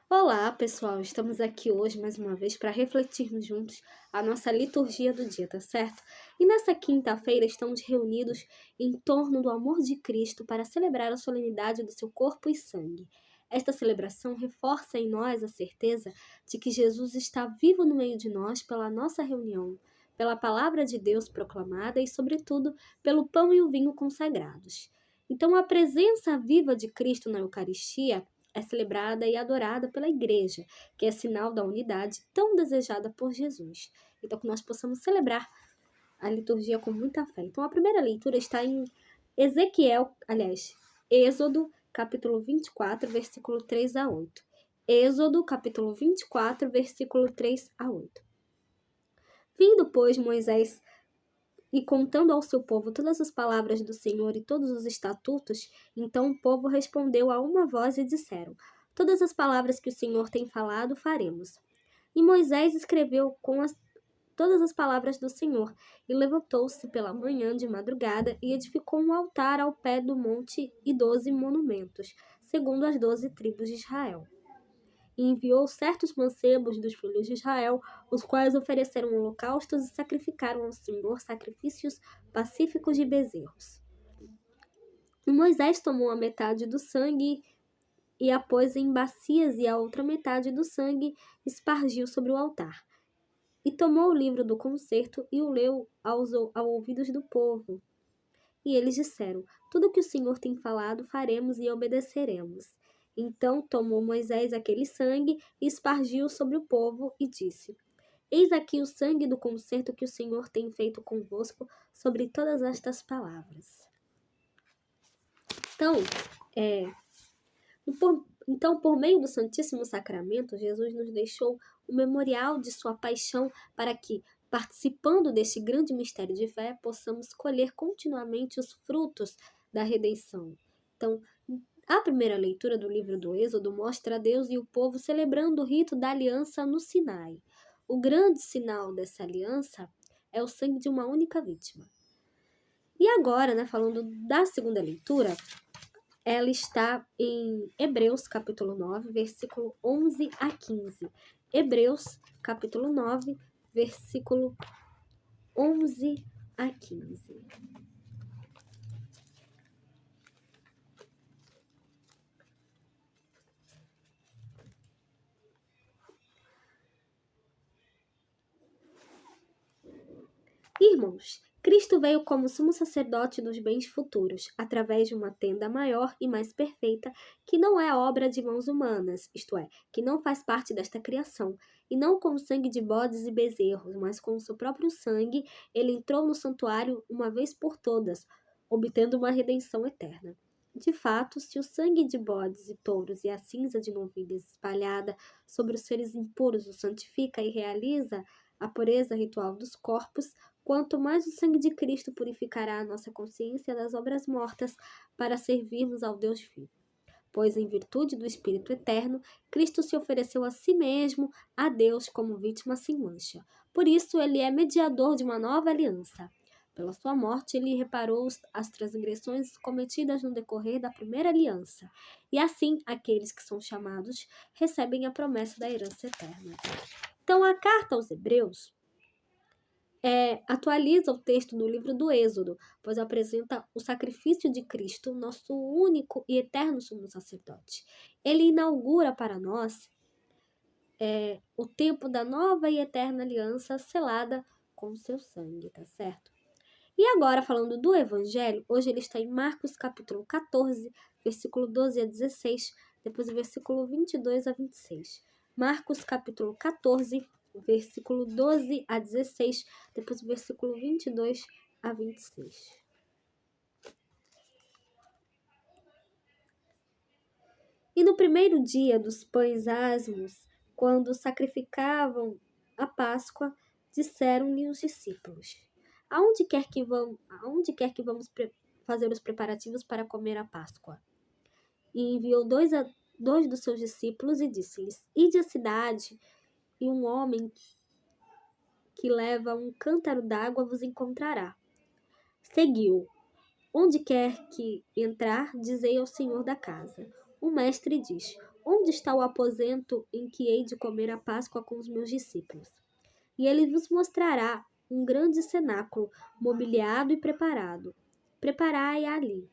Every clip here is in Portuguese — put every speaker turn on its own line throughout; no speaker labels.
Olá, pessoal! Estamos aqui hoje mais uma vez para refletirmos juntos a nossa liturgia do dia, tá certo? E nessa quinta-feira estamos reunidos em torno do amor de Cristo para celebrar a solenidade do seu corpo e sangue. Esta celebração reforça em nós a certeza de que Jesus está vivo no meio de nós pela nossa reunião, pela palavra de Deus proclamada e, sobretudo, pelo pão e o vinho consagrados. Então, a presença viva de Cristo na Eucaristia é celebrada e adorada pela Igreja, que é sinal da unidade tão desejada por Jesus. Então, que nós possamos celebrar a liturgia com muita fé. Então, a primeira leitura está em Êxodo, capítulo 24, versículo 3 a 8. Êxodo, capítulo 24, versículo 3 a 8. Vindo, pois, Moisés e contando ao seu povo todas as palavras do Senhor e todos os estatutos, então o povo respondeu a uma voz e disseram: Todas as palavras que o Senhor tem falado, faremos. E Moisés escreveu todas as palavras do Senhor, e levantou-se pela manhã de madrugada e edificou um altar ao pé do monte e 12 monumentos, segundo as 12 tribos de Israel. E enviou certos mancebos dos filhos de Israel, os quais ofereceram holocaustos e sacrificaram ao Senhor sacrifícios pacíficos de bezerros. E Moisés tomou a metade do sangue e a pôs em bacias, e a outra metade do sangue espargiu sobre o altar. E tomou o livro do concerto e o leu aos ouvidos do povo. E eles disseram: Tudo que o Senhor tem falado faremos e obedeceremos. Então tomou Moisés aquele sangue e espargiu sobre o povo e disse: Eis aqui o sangue do concerto que o Senhor tem feito convosco sobre todas estas palavras. Então, por meio do Santíssimo Sacramento, Jesus nos deixou o memorial de sua paixão para que, participando deste grande mistério de fé, possamos colher continuamente os frutos da redenção. Então, a primeira leitura do livro do Êxodo mostra Deus e o povo celebrando o rito da aliança no Sinai. O grande sinal dessa aliança é o sangue de uma única vítima. E agora, falando da segunda leitura, ela está em Hebreus, capítulo 9, versículo 11 a 15. Hebreus, capítulo 9, versículo 11 a 15. Irmãos, Cristo veio como sumo sacerdote dos bens futuros, através de uma tenda maior e mais perfeita, que não é obra de mãos humanas, isto é, que não faz parte desta criação, e não com o sangue de bodes e bezerros, mas com o seu próprio sangue, ele entrou no santuário uma vez por todas, obtendo uma redenção eterna. De fato, se o sangue de bodes e touros e a cinza de novilhas espalhada sobre os seres impuros o santifica e realiza a pureza ritual dos corpos, quanto mais o sangue de Cristo purificará a nossa consciência das obras mortas para servirmos ao Deus vivo. Pois, em virtude do Espírito Eterno, Cristo se ofereceu a si mesmo a Deus como vítima sem mancha. Por isso, ele é mediador de uma nova aliança. Pela sua morte, ele reparou as transgressões cometidas no decorrer da primeira aliança. E assim, aqueles que são chamados recebem a promessa da herança eterna. Então, a carta aos Hebreus atualiza o texto do livro do Êxodo, pois apresenta o sacrifício de Cristo, nosso único e eterno sumo sacerdote. Ele inaugura para nós o tempo da nova e eterna aliança selada com o seu sangue, tá certo? E agora, falando do Evangelho, hoje ele está em Marcos capítulo 14, versículo 12 a 16, depois o versículo 22 a 26. Marcos capítulo 14, versículo 12 a 16, depois o versículo 22 a 26. E no primeiro dia dos pães asmos, quando sacrificavam a Páscoa, disseram-lhe os discípulos: Aonde quer que vamos fazer os preparativos para comer a Páscoa? E enviou dois dos seus discípulos e disse-lhes: Ide à cidade, e um homem que leva um cântaro d'água vos encontrará. Seguiu. Onde quer que entrar, dizei ao senhor da casa: O mestre diz: onde está o aposento em que hei de comer a Páscoa com os meus discípulos? E ele vos mostrará um grande cenáculo, mobiliado e preparado. Preparai ali.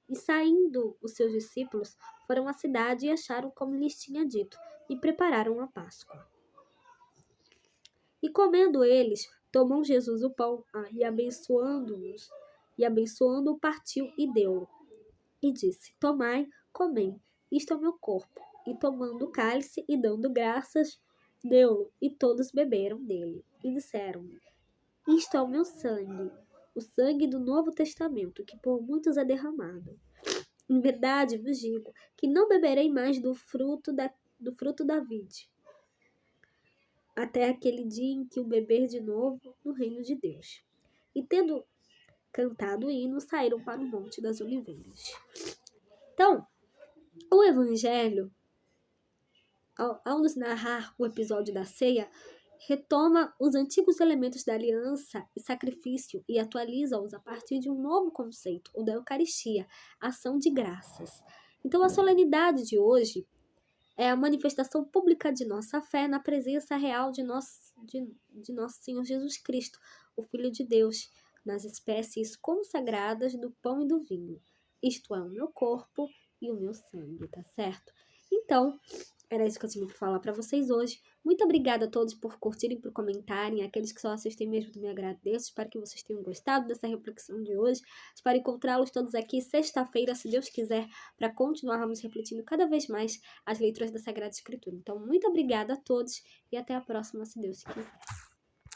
E saindo os seus discípulos, foram à cidade e acharam como lhes tinha dito, e prepararam a Páscoa. E comendo eles, tomou Jesus o pão, e abençoando-o, partiu e deu-o. E disse: Tomai, comei, isto é o meu corpo. E tomando o cálice e dando graças, deu-o, e todos beberam dele. E disseram: Isto é o meu sangue, o sangue do Novo Testamento, que por muitos é derramado. Em verdade vos digo que não beberei mais do fruto da vide, até aquele dia em que o beber de novo no reino de Deus. E tendo cantado o hino, saíram para o Monte das Oliveiras. Então, o Evangelho, ao nos narrar o episódio da ceia, retoma os antigos elementos da aliança e sacrifício e atualiza-os a partir de um novo conceito, o da Eucaristia, ação de graças. Então, a solenidade de hoje é a manifestação pública de nossa fé na presença real de nosso Senhor Jesus Cristo, o Filho de Deus, nas espécies consagradas do pão e do vinho. Isto é o meu corpo e o meu sangue, tá certo? Então, era isso que eu tinha para falar para vocês hoje. Muito obrigada a todos por curtirem, por comentarem. Aqueles que só assistem mesmo, me agradeço. Espero que vocês tenham gostado dessa reflexão de hoje. Espero encontrá-los todos aqui sexta-feira, se Deus quiser, para continuarmos refletindo cada vez mais as leituras da Sagrada Escritura. Então, muito obrigada a todos e até a próxima, se Deus quiser.